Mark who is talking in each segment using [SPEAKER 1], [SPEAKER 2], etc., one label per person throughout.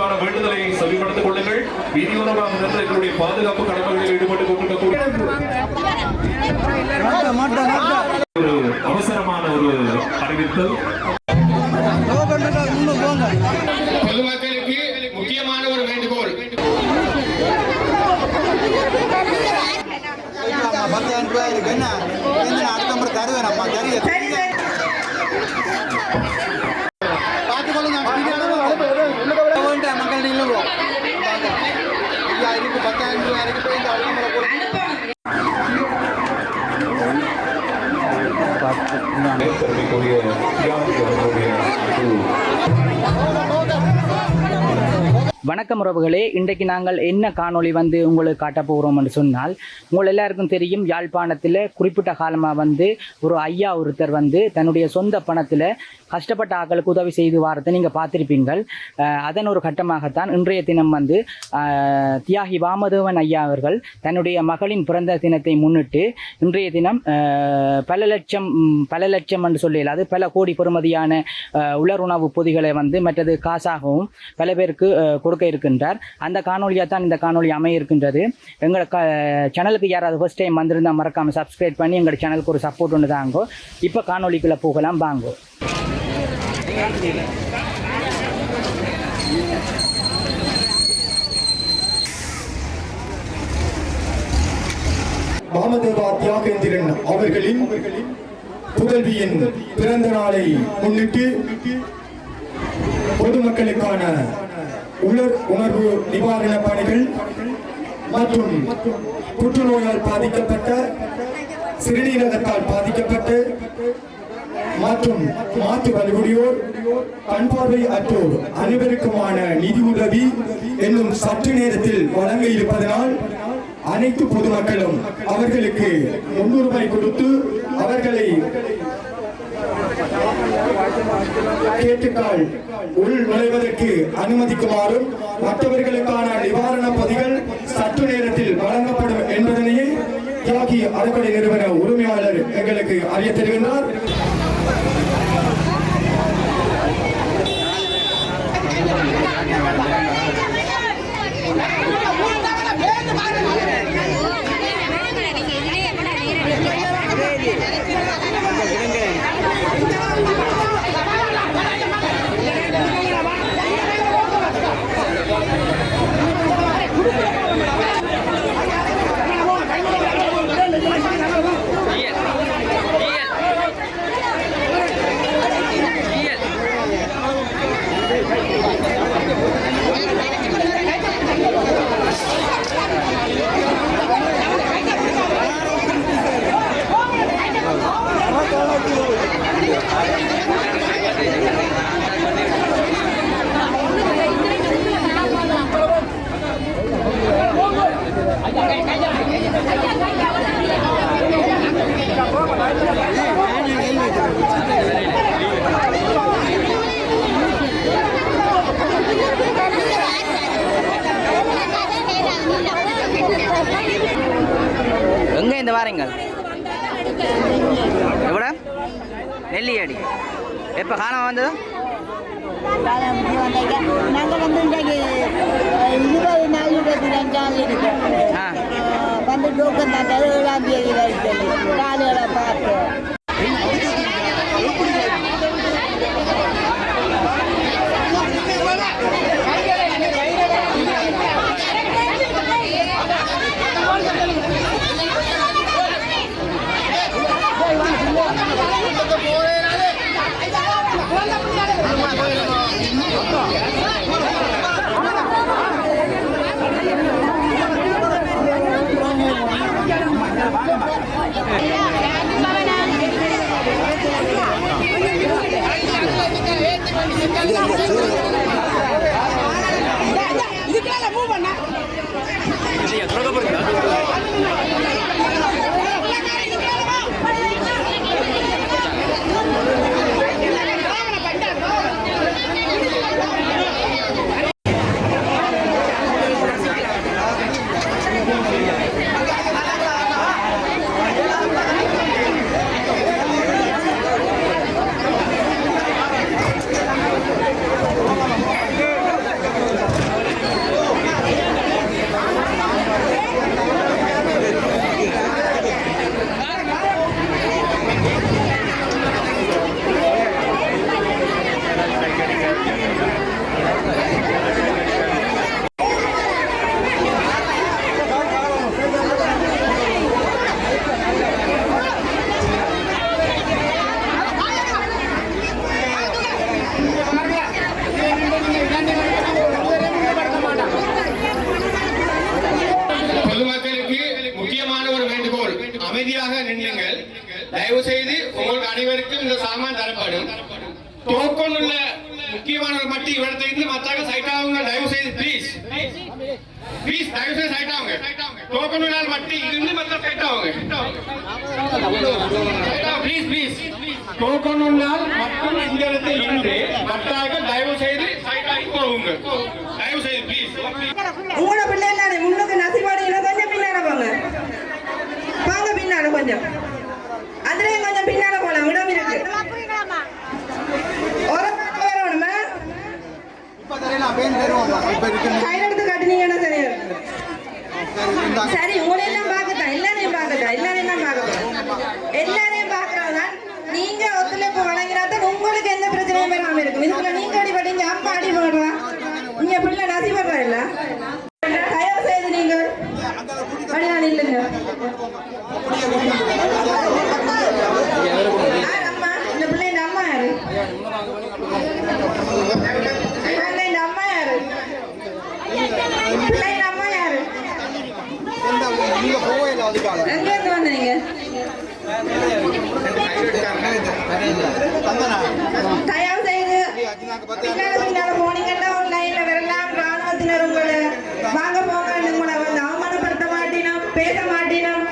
[SPEAKER 1] அதற்கான வேண்டுதலை செவிப்படுத்திக் கொள்ளுங்கள். வீதியோரமாக நின்று எங்களுடைய பாதுகாப்பு கடமைகளில் ஈடுபட்டுக் கொண்டிருக்கக்கூடிய ஒரு அவசரமான ஒரு அறிவித்தல்.
[SPEAKER 2] பொதுமக்களுக்கு முக்கியமான ஒரு வேண்டுகோள்.
[SPEAKER 3] 10,000 ரூபாய் இருக்கு. என்ன அடுத்த முறை தருவேன் அம்மா பார்த்துக்கொள்ளுங்க. மக்கள் நில்லுவோம். இதுக்கு 10,000 ரூபாய் இருக்கு. போய் இந்த அடுத்த முறை
[SPEAKER 4] வணக்கம் உறவுகளே, இன்றைக்கு நாங்கள் என்ன காணொளி உங்களுக்கு காட்ட போகிறோம் என்று சொன்னால், உங்கள் எல்லாருக்கும் தெரியும், யாழ்ப்பாணத்தில் குறிப்பிட்ட காலமாக ஒரு ஐயா ஒருத்தர் தன்னுடைய சொந்த பணத்தில் கஷ்டப்பட்ட ஆக்களுக்கு உதவி செய்து வாரத்தை நீங்கள் பார்த்துருப்பீங்கள். அதன் ஒரு கட்டமாகத்தான் இன்றைய தினம் தியாகி வாமதேவன் ஐயா அவர்கள் தன்னுடைய மகளின் பிறந்த தினத்தை முன்னிட்டு இன்றைய தினம் பல லட்சம் என்று சொல்லலாது பல கோடி பெறுமதியான உலருணவு பொதிகளை மற்றது காசாகவும் பல பேருக்கு கொடுக்க இருக்கின்றார். அந்த காணொலியாக தான் இந்த காணொலி அமைய இருக்கின்றது. எங்களோட சேனலுக்கு யாராவது ஃபர்ஸ்ட் டைம் வந்திருந்தால் மறக்காமல் சப்ஸ்கிரைப் பண்ணி எங்களோட சேனலுக்கு ஒரு சப்போர்ட் ஒன்று தாங்கோ. இப்போ காணொலிக்குள்ளே போகலாம் வாங்கோ.
[SPEAKER 5] வாமதேவா தியாகேந்திரன் அவர்களின் புதல்வியின் பிறந்த நாளை முன்னிட்டு பொதுமக்களுக்கான உலர் உணர்வு நிவாரண பணிகள் மற்றும் புற்றுநோயால் பாதிக்கப்பட்ட, சிறுநீரகத்தால் பாதிக்கப்பட்ட மற்றும் மாற்று வலுவுடையோர், கண் பார்வை அற்றோர் அனைவருக்குமான நிதி உதவி என்னும் சற்று நேரத்தில் வழங்க இருப்பதனால் அனைத்து பொதுமக்களும் அவர்களுக்கு 300 ரூபாய் கொடுத்து அவர்களை கேட்டுக்கால் உள் நுழைவதற்கு அனுமதிக்குமாறும் மற்றவர்களுக்கான நிவாரண பொதிகள் சற்று நேரத்தில் வழங்கப்படும் என்பதனையே தியாகி அறக்கடை நிறுவன உரிமையாளர் எங்களுக்கு அறிய தருகின்றார்.
[SPEAKER 4] எங்கே இந்த வாரங்கள் எவ்வளோ நெல்லியடி எப்போ காணாம வந்தது?
[SPEAKER 6] நாங்கள் இன்றைக்கு 20 நாள் 22 நாள் இருக்கு டோக்கன் தான் 7ஆம் தேதி காலையில் பார்த்து
[SPEAKER 2] தரப்படும். டோக்கன் உள்ள முக்கியமானவர் மட்டும் இவரத்தை இருந்து மற்றாக சைட் ஆகுங்க. தயவு செய்து ப்ளீஸ் தயவு செய்து சைட் ஆகுங்க. டோக்கன் உள்ள மட்டும் இருந்து மற்ற சைட் ஆகுங்க. ப்ளீஸ் டோக்கன் உள்ளால் மட்டும் இந்த இடத்தில் இருந்து மற்றாக தயவு செய்து சைட் ஆகி போகுங்க. தயவு செய்து ப்ளீஸ்.
[SPEAKER 7] உங்களோட பிள்ளை எல்லாரே முன்னுக்கு நசிபாடியில் கொஞ்சம் பின்னால போங்க. வாங்க பின்னால கொஞ்சம். அதுலயும் கொஞ்சம் பின்னால போலாம். இடம் இருக்கு. ஒரு வரணுமா? கையில் எடுத்து காட்டினீங்கன்னா சரியா இருக்கு. சரி உங்களை எல்லாம் பார்க்கத்தான் எல்லாரையும் பார்க்கறதான். நீங்க ஒத்துழைப்பு வழங்கினாதான் உங்களுக்கு எந்த பிரச்சனையும் வராம இருக்கும். இதுக்குள்ள நீங்க அடிபட்டீங்க அம்மா அடிபடுறா நீங்க பிள்ளை நசிபடுறா இல்ல. தயவு செய்து நீங்கள் அடியான் இல்லைங்க. அம்மா இந்த பிள்ளைங்க அம்மா யாரு? பிள்ளைங்க அம்மா யாரு? பிள்ளைங்க அம்மா யாரு? எங்க இருந்து வந்தீங்க? தயவு செய்து பின்னால போனீங்கன்னா லைன்ல வரலாம். ராணுவத்தினர் உங்களை வாங்க போங்க உங்களை வந்து அவமானப்படுத்த மாட்டினோம், பேச மாட்டினோம்.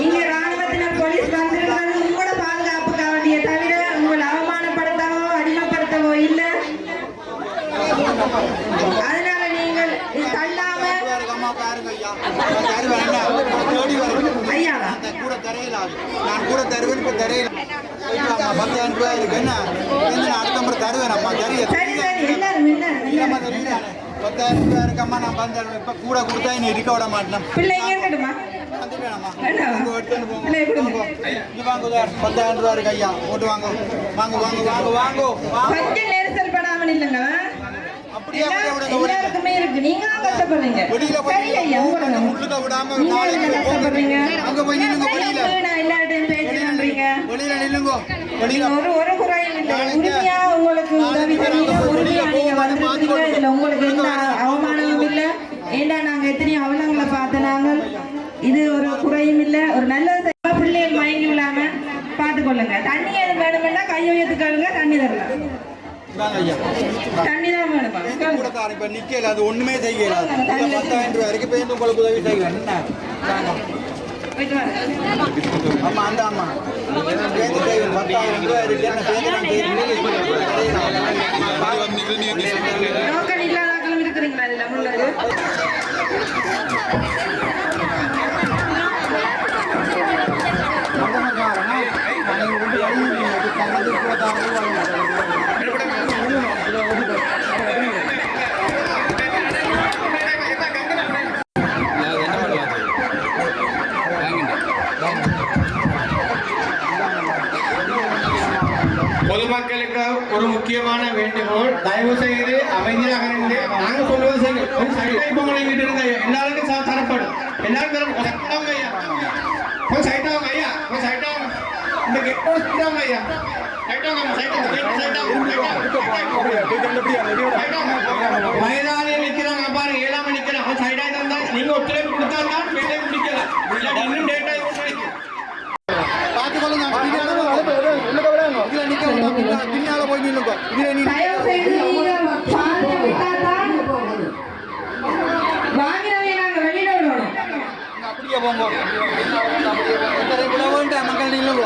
[SPEAKER 7] இங்க ராணுவத்தினர் போலீஸ் வந்திருக்கிறது உங்களோட பாதுகாப்புக்காக வேண்டிய தவிர உங்களை அவமானப்படுத்தவோ அடிமைப்படுத்தவோ இல்லை. அதனால நீங்கள் இது தள்ளாம ஐயாவா
[SPEAKER 3] நான் கூட தருவேன். இப்ப தெரியல 10,000 ரூபாய் இருக்கு. என்ன அடுத்த முறை தருவேன் அம்மா.
[SPEAKER 7] சரி எல்லாரும்
[SPEAKER 3] 10,000 ரூபாய் இருக்கம்மா. நான் 10,000 இப்ப கூட கொடுத்தா நீ இருக்க விட மாட்டேன்.
[SPEAKER 7] பிள்ளைங்க இருக்கட்டுமா? பிள்ளை கொடுங்க.
[SPEAKER 3] 10,000 ரூபாய் இருக்கு ஐயா. போட்டு வாங்க.
[SPEAKER 7] கொஞ்சம் நெரிசல் படாமல் இல்லைங்க. எல்லாருக்குமே இருக்கு. நீங்க கஷ்டப்படுறீங்க. சரி ஐயா கஷ்டப்படுறீங்க. எல்லார்ட்டையும் பேசுறீங்க. ஒரு குறையும் இல்லை. உரிமையா உங்களுக்கு உதவி செய்யுங்க. உரிமையா நீங்க வந்துருக்கீங்க. இதுல உங்களுக்கு எந்த அவமானமும் இல்லை. ஏண்டா நாங்க எத்தனையோ அவலங்களை பார்த்த நாங்கள். இது ஒரு குறையும் இல்லை. ஒரு நல்ல பிள்ளைகள் மயங்கி விடாம பார்த்துக்கொள்ளுங்க. தண்ணி எதுவும் வேணும்னா கை உயர்த்துக்காளுங்க. தண்ணி தரலாம். தண்ணி தான் வேணுமா?
[SPEAKER 3] இப்ப நிக்கல அது ஒண்ணுமே செய்யல. 10,000 ரூபாய் இருக்கு. பேருந்து உங்களுக்கு உதவி செய்யல. என்ன அம்மா அந்த அம்மா பேருந்து 10,000 ரூபாய் இருக்கு.
[SPEAKER 7] நோக்கம் இல்லாதாக்களும் இருக்கிறீங்களா? இதுல முன்னாடி
[SPEAKER 2] பொதுமக்களுக்கு ஒரு முக்கியமான வேண்டுகோள். தயவு செய்து அமைதியாக இருந்து நாங்க சொல்வது செய்யுங்க. எல்லாருக்கும் தரப்படும். எல்லாரும் தரப்படும். ஐயா கொஞ்சம் சைட் ஆகும். ஐயா கொஞ்சம் சைட் ஆகும். இந்த கேட்டாங்க ஐயா வயதாலே நிக்கிறாங்க பாருங்க. 7ஆம் நிக்கிறாங்க. சைடா இருந்தா நீங்க ஒத்துழைப்பு கொடுத்தா வெளியே பிடிக்கலாம். இன்னும் டேட்டா
[SPEAKER 3] பின்னால போய் நில்லுங்க.
[SPEAKER 7] தயவு செய்து நீங்க பாருங்க. விட்டாதான் வாங்கினவே நாங்க வெளியில விடணும்.
[SPEAKER 3] அப்படியே போங்க. வேண்டாம் மக்கள் நில்லுங்க.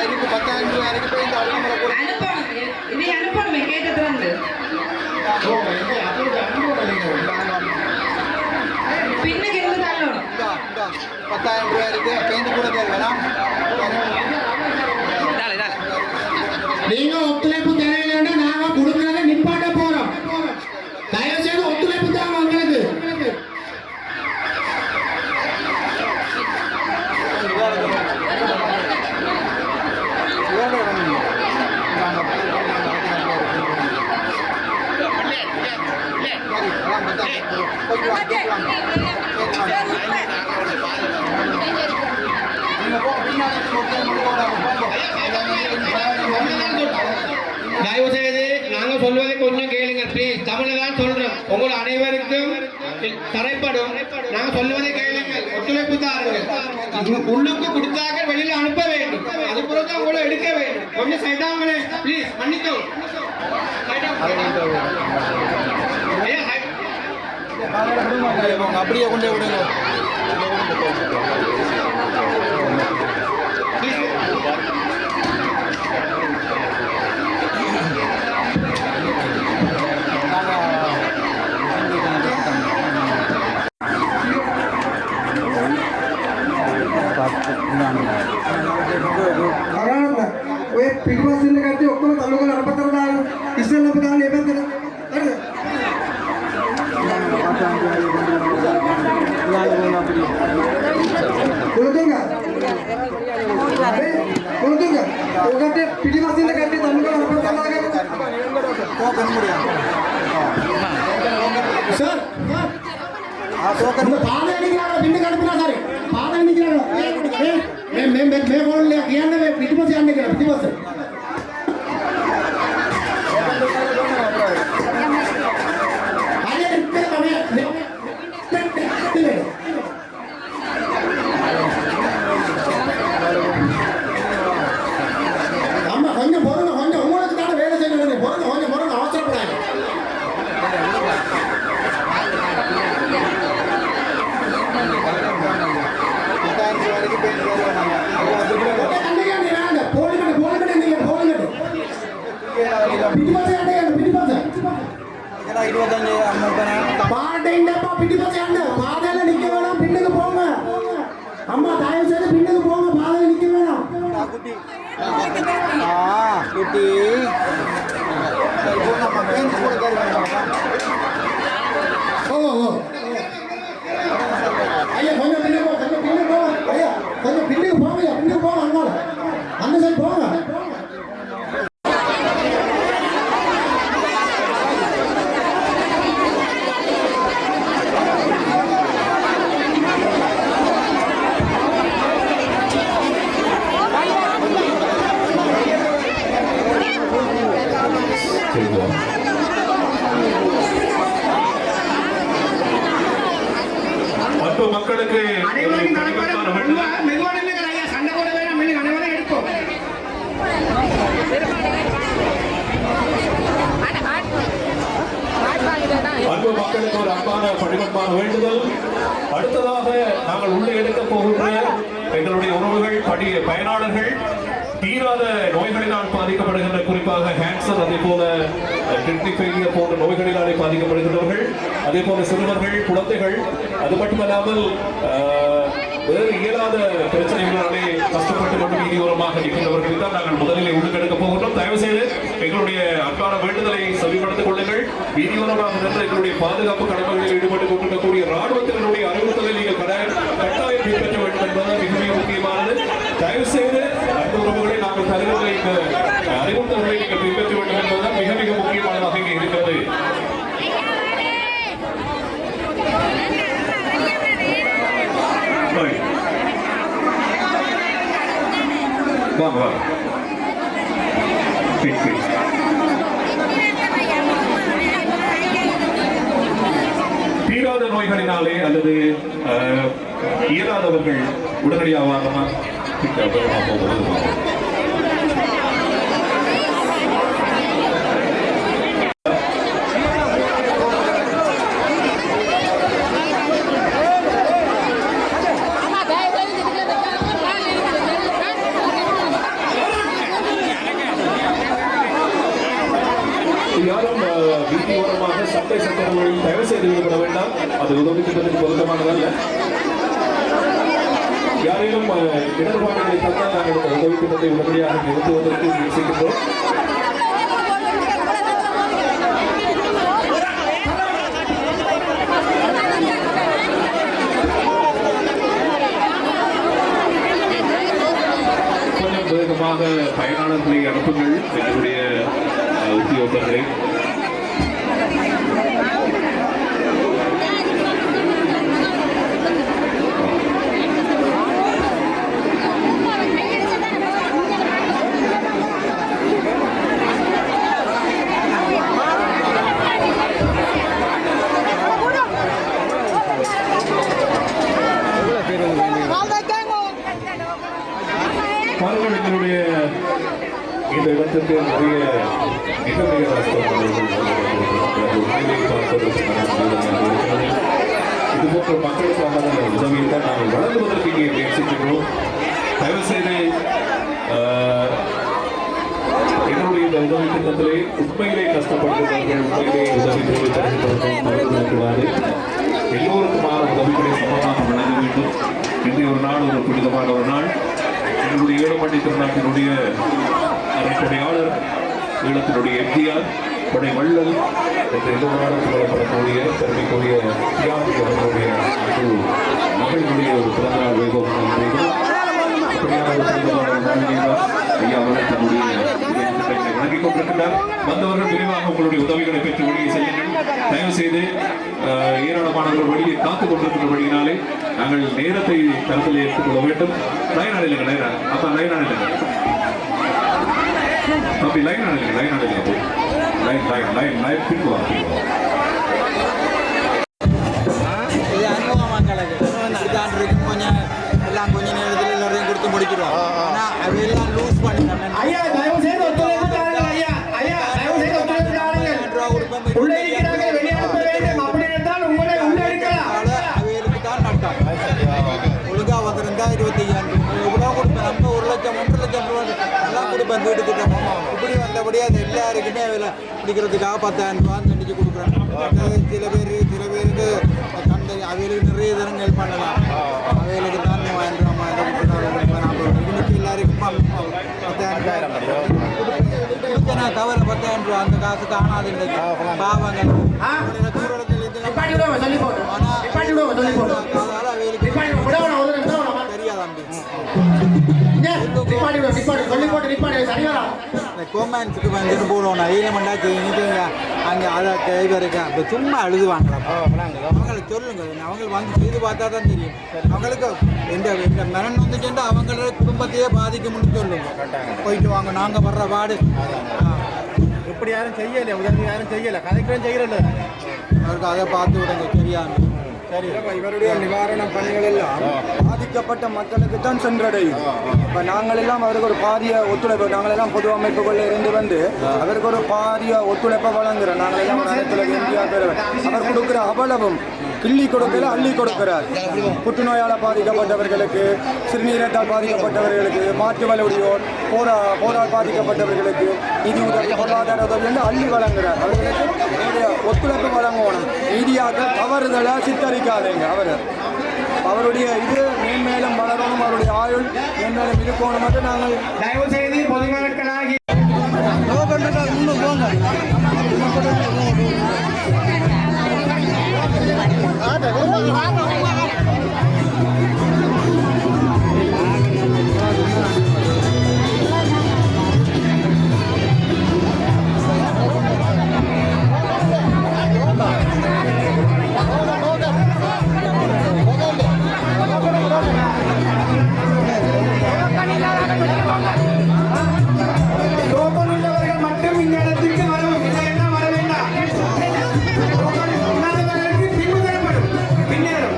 [SPEAKER 3] இருக்கு 10,000 ரூபாய் இருக்கு. போய் இந்த
[SPEAKER 7] அனுப்பணும். இதை அனுப்பணுமே கேட்டது வந்து பின்னுக்கு இருந்து தள்ளணும்.
[SPEAKER 3] 10,000 ரூபாய் இருக்கு. பேருந்து கூட தேவையா?
[SPEAKER 8] நீங்க ஒத்துழைப்பு தேவையில்லைன்னா நாங்க கொடுக்கறத நிப்பாட்ட போறோம். தயவு செய்து ஒத்துழைப்பு தான் வாங்குறது.
[SPEAKER 2] தயவு செய்து நாங்க சொல்வதை கொஞ்சம் கேளுங்க ப்ளீஸ். தமிழ்ல தான் சொல்றோம். உங்கள் அனைவருக்கும் தரைப்படும். நாங்க சொல்வதை கேளுங்க. ஒத்துழைப்பு தாருங்க. உள்ளுக்கு கொடுத்தாங்க வெளியில அனுப்ப வேண்டும். அது பிறகு உங்களை எடுக்க கொஞ்சம் சைடாங்களே ப்ளீஸ் மன்னித்து
[SPEAKER 3] அப்படியே கொண்டே விடுங்க.
[SPEAKER 2] ඔය පිටිපස්සින් කට්ටිය ඔක්කොම තල්ලු කරලා අරපතර දාලා ඉස්සෙල්ලා අපි දාන්නේ මේ පැත්තට. හරිද? කොළතුංග. කොළතුංග. ඔකට පිටිපස්සින් කට්ටිය තල්ලු කරලා අරපතර දාලා
[SPEAKER 3] டோக்கன் முடியும்.
[SPEAKER 8] சார்
[SPEAKER 3] ஆ டோக்கன்
[SPEAKER 8] இந்த பாதை அடிக்கிறாங்க பின்னு கடுப்புனா சார் பாதை அடிக்கிறாங்க மே போடல ஏன்னா பிடிபஸ் அடிக்கிறாங்க பிடிபஸ் ஆமா கொஞ்சம் பொறுங்க கொஞ்சம் உங்களுக்கு தானே வேலை செய்யணும் பொறுங்க கொஞ்சம் பொறுங்க அவசரப்படாது
[SPEAKER 3] வரைக்கும் பேசி வருவாங்க. இதெல்லாம் 25 அமௌண்ட் தானே. குட்டி குட்டி நம்ம பேங்க் கூட தருவாங்க.
[SPEAKER 8] ஐயா கொஞ்சம் பின்னுக்கு போங்க ஐயா கொஞ்சம் பின்னுக்கு போங்க அங்கால அந்த சைடு போங்க
[SPEAKER 1] அன்பு மக்களுக்கு
[SPEAKER 2] மெதுவாக நில்லுங்கள் ஐயா, சண்டை போட வேணாம், நில்லுங்க, அனைவரும் எடுப்போம்.
[SPEAKER 1] அன்பு மக்களுக்கு ஒரு அன்பான பணிபன்பான வேண்டுதல். அடுத்ததாக நாங்கள் உள்ளே எடுக்க போகின்ற எங்களுடைய உறவுகள் பயனாளர்கள் தீராத நோய்களினால் பாதிக்கப்படுகின்ற குறிப்பாக கேன்சர் அதே போல கிட்னி ஃபெயிலியர் போன்ற நோய்களினாலே பாதிக்கப்படுகின்றவர்கள் அதே போல சிறுவர்கள் குழந்தைகள் அது மட்டுமல்லாமல் வேறு இயலாத பிரச்சனைகளாலே கஷ்டப்பட்டு கொண்டு வீதியோரமாக நிற்கின்றவர்கள் தான் நாங்கள் முதலில் உள்ளெடுக்க போகின்றோம். தயவு செய்து எங்களுடைய அன்பான வேண்டுதலை செவிமடுத்துக் கொள்ளுங்கள். வீதியோரமாக நின்று எங்களுடைய பாதுகாப்பு கடமைகளில் ஈடுபட்டுக் கொண்டிருக்கக்கூடிய ராணுவத்தினருடைய அறிவுறுத்தலை நீங்கள் கட்டாயம் பின்பற்ற வேண்டும் என்பது மிக மிக முக்கியமானது. தயவு செய்து அன்பு உறவுகளை நாங்கள் தருகின்ற இந்த அறிவுறுத்தல்களை நீங்கள் பின்பற்ற வேண்டும் என்பதுதான் மிக மிக முக்கியமானதாக இங்கே இருக்கிறது. வாங்க வாங்க தீராத நோய்களினாலே அல்லது இயலாதவர்கள் உடனடியாக யாரும் வீதியோரமாக சட்டை சட்டங்களில் தயவு செய்து ஈடுபட வேண்டாம். அது உதவி திட்டத்துக்கு பொருத்தமானதல்ல. யாரேனும் இடர்பாடுகளை தந்தால் நாங்கள் உதவி திட்டத்தை உடனடியாக நிறுத்துவதற்கு முயற்சிக்கின்றோம். கொஞ்சம் வேகமாக பயனாளர்களை அனுப்புங்கள் எங்களுடைய உத்தியோகங்களை. பாருங்கள் எங்களுடைய இந்த இடத்திற்கு நிறைய மிக மிக இது போன்ற மக்களுக்கான உதவியை தான் நாங்கள் வழங்குவதற்கு இங்கே முயற்சிக்கின்றோம். தயவு செய்து எங்களுடைய இந்த உதவி திட்டத்திலே உண்மையிலே கஷ்டப்படுகிறவர்கள் உண்மையிலே உதவி தேவைப்படுகிறாரு. எல்லோருக்குமான உதவிகளை சமமாக வழங்க வேண்டும். இன்றைய ஒரு நாள் ஒரு புனிதமான ஒரு நாள். எங்களுடைய ஈழமண்டி திருநாட்டினுடைய அரைப்படையாளர், ஈழத்தினுடைய எம்ஜிஆர், படை வள்ளல் என்ற எல்லோராலும் புகழப்படக்கூடிய பெருமைக்குரிய தியாகி அவர்களுடைய மகளினுடைய ஒரு பிறந்தநாள் வைபவம் அப்படியான ஒரு புனிதமான நாளில் ஐயா அவர்கள் தன்னுடைய வழங்கிக் கொண்டிருக்கிறார். வந்தவர்கள் விரைவாக உங்களுடைய உதவிகளை பெற்று வெளியே செல்லுங்கள். தயவு செய்து ஏராளமானவர்கள் வெளியே காத்துக் கொண்டிருக்கிற வழியினாலே நாங்கள் நேரத்தை கருத்தில் எடுத்துக்கொள்ள வேண்டும். லைன் அடையிலுங்க, லைன் அப்ப லைன் அடையிலுங்க, அப்படி லைன் அடையிலுங்க, லைன் அடையிலுங்க, லைன் லைன் லைன் லைன் பின்வாங்க.
[SPEAKER 3] இது அனுபவங்களுக்கு கொஞ்சம் எல்லாம் கொஞ்ச நேரத்தில் எல்லாரையும் கொடுத்து முடிக்கிறோம். ஆனால் அவையெல்லாம் லூஸ் பண்ணிட்டோம்.
[SPEAKER 2] ஐயா தயவு செய்து ஒத்துழைப்பு தாருங்கள். ஐயா ஐயா தயவு செய்து ஒத்துழைப்பு தாருங்கள். உள்ளே இருக்கிறார்கள், வெளியே அனுப்ப வேண்டும். அப்படி என்றால் உங்களை உள்ளே எடுக்கலாம்.
[SPEAKER 3] அவைகளுக்கு தான் நட்டம். ஒழுங்கா வந்திருந்தா 25,000 எவ்வளோ கொடுப்பேன். நம்ம 1 லட்சம் 1.5 லட்சம் ரூபா எல்லாம் கொடுப்பேன் வீடு திட்டம். இப்படி வந்தபடியே அது எல்லாருக்குமே வேலை பிடிக்கிறதுக்காக 10,000 ரூபான்னு தண்டிச்சு கொடுக்குறேன். சில பேருக்கு தந்தை அவைகளுக்கு நிறைய தரங்கள் பண்ணலாம். அவைகளுக்கு தான் 3000 ரூபா 40,000 எல்லாருக்கும் 10,000 ரூபாய் நான் தவிர 10,000 ரூபா அந்த காசு காணாது. பாவங்கள் கோமேன்ஸுக்கு வந்துட்டு போகணும். ஈழமண்டா செய்யுங்க அங்கே அதை கைவருக்கு அப்போ சும்மா எழுதுவாங்களா? அவங்களுக்கு சொல்லுங்க. அவங்க வந்து செய்து பார்த்தா தான் தெரியும். அவங்களுக்கு எந்த மரணம் வந்துச்சுன்னா அவங்களோட குடும்பத்தையே பாதிக்கும்னு சொல்லுங்க. போயிட்டு வாங்க, நாங்கள் வர்ற பாடு
[SPEAKER 2] இப்படி யாரும் செய்யலை, உதவி யாரும் செய்யலை, கதைக்கும் செய்யல.
[SPEAKER 3] அவருக்கு அதை பார்த்து விடுங்க தெரியாமல்.
[SPEAKER 2] சரி, இவருடைய நிவாரண பணிகள் எல்லாம்
[SPEAKER 5] பாதிக்கப்பட்ட மக்களுக்கு தான் சென்றடையும். இப்போ நாங்கள் எல்லாம் அவருக்கு ஒரு பாரிய ஒத்துழைப்பு, நாங்கள் எல்லாம் பொது அமைப்புகளில் இருந்து வந்து அவருக்கு ஒரு பாரிய ஒத்துழைப்பை வழங்குகிறோம். நாங்கள் எல்லாம் ஒரு இடத்துல எம்ஜிஆர் பெறுவோம். அவர் கொடுக்குற அவ்வளவும் கிள்ளி கொடுக்கல, அள்ளி கொடுக்கிறார். புற்றுநோயால் பாதிக்கப்பட்டவர்களுக்கு, சிறுநீரத்தால் பாதிக்கப்பட்டவர்களுக்கு, மாற்று வலுடையோர், போரால் பாதிக்கப்பட்டவர்களுக்கு நிதி உதவி, பொருளாதார உதவி என்று அள்ளி வழங்குகிறார். அவர்களுக்கு ஒத்துழைப்பு வழங்கணும். மீடியாக்கள் தவறுதலை சித்தரிக்காதீங்க. அவருடைய இது மேன்மேலும் வளரணும், அவருடைய ஆயுள் மேன்மேலும் இருக்கணும் மட்டும் நாங்கள்
[SPEAKER 2] தயவு செய்து பொதுமக்களாகி மட்டும் இந்த இடத்திற்கு வரவும், இல்லை என்ன வர வேண்டாம். பின்னேறும்.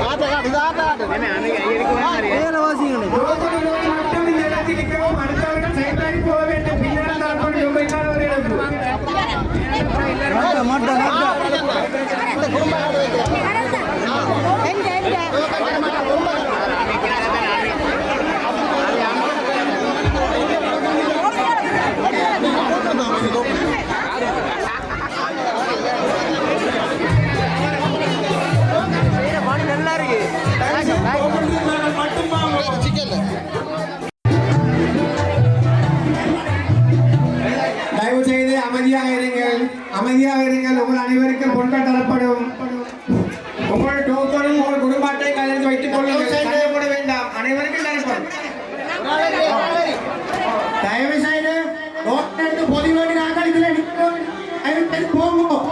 [SPEAKER 8] ஆ
[SPEAKER 2] மட்டும் இந்த இடத்தில் நிற்கவும் அடுத்தவர்கள் சைட்டாகி போக வேண்டும். பின்னர் தரப்படும் ரூபாய்க்கான ஒரு இழப்பு. தயவு செய்து அமைதியாக இருங்கள், அமைதியாக இருங்கள். உங்கள் அனைவருக்கும் பொருட்கள் தரப்படும். உங்கள் டோக்கனும் உங்கள் குடும்பத்தை கையில் வைத்துக் கொள்ளுங்கள். சந்தேகப்பட வேண்டாம், அனைவருக்கும் தரப்படும். தயவு செய்து டோக்கன் எடுத்து பொதி வேண்டி நாங்கள் இதில் நிற்கிறோம். போவோம்.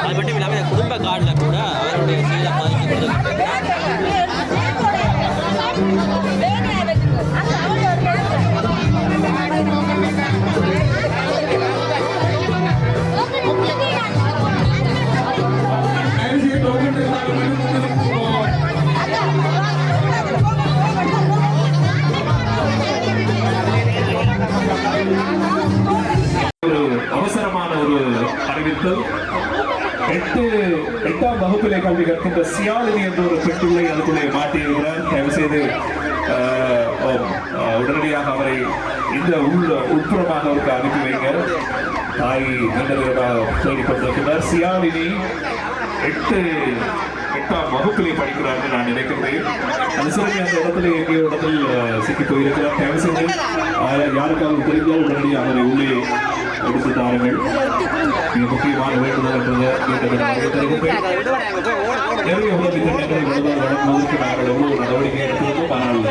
[SPEAKER 9] அது மட்டும் இல்லாமல் குடும்ப கார்டில் கூட அவருடைய சீலை பதிவு
[SPEAKER 1] அவசரமான ஒரு அறிவித்தல். 8ஆம் வகுப்பிலே கல்வி கற்கின்ற சியாலினி என்ற ஒரு பெண்பிள்ளை அதுக்குள்ளே மாட்டியிருக்கிறார். தயவு செய்து உடனடியாக அவரை இந்த உட்புறமாக அவருக்கு அனுப்பி வைங்க. தாய் நின்றதாக சொல்லிக் கொண்டிருக்கிறார். சியாலினி 8ஆம் வகுப்பிலே படிக்கிறார்கள் நான் நினைக்கின்றேன். அது சரி, அந்த இடத்துல எங்கேயோ இடத்தில் சிக்கி போயிருக்கிறார். தயவு செய்து யாருக்காவது தெரிந்தால் உடனடியாக அவரை உள்ளே எடுத்து தாருங்கள். மிக முக்கியமான வேண்டுதல் நிறைய உதவி திட்டங்களை வழங்குவதற்கு நாங்கள் எவ்வளவு நடவடிக்கை எடுத்திருந்தோம். ஆனால்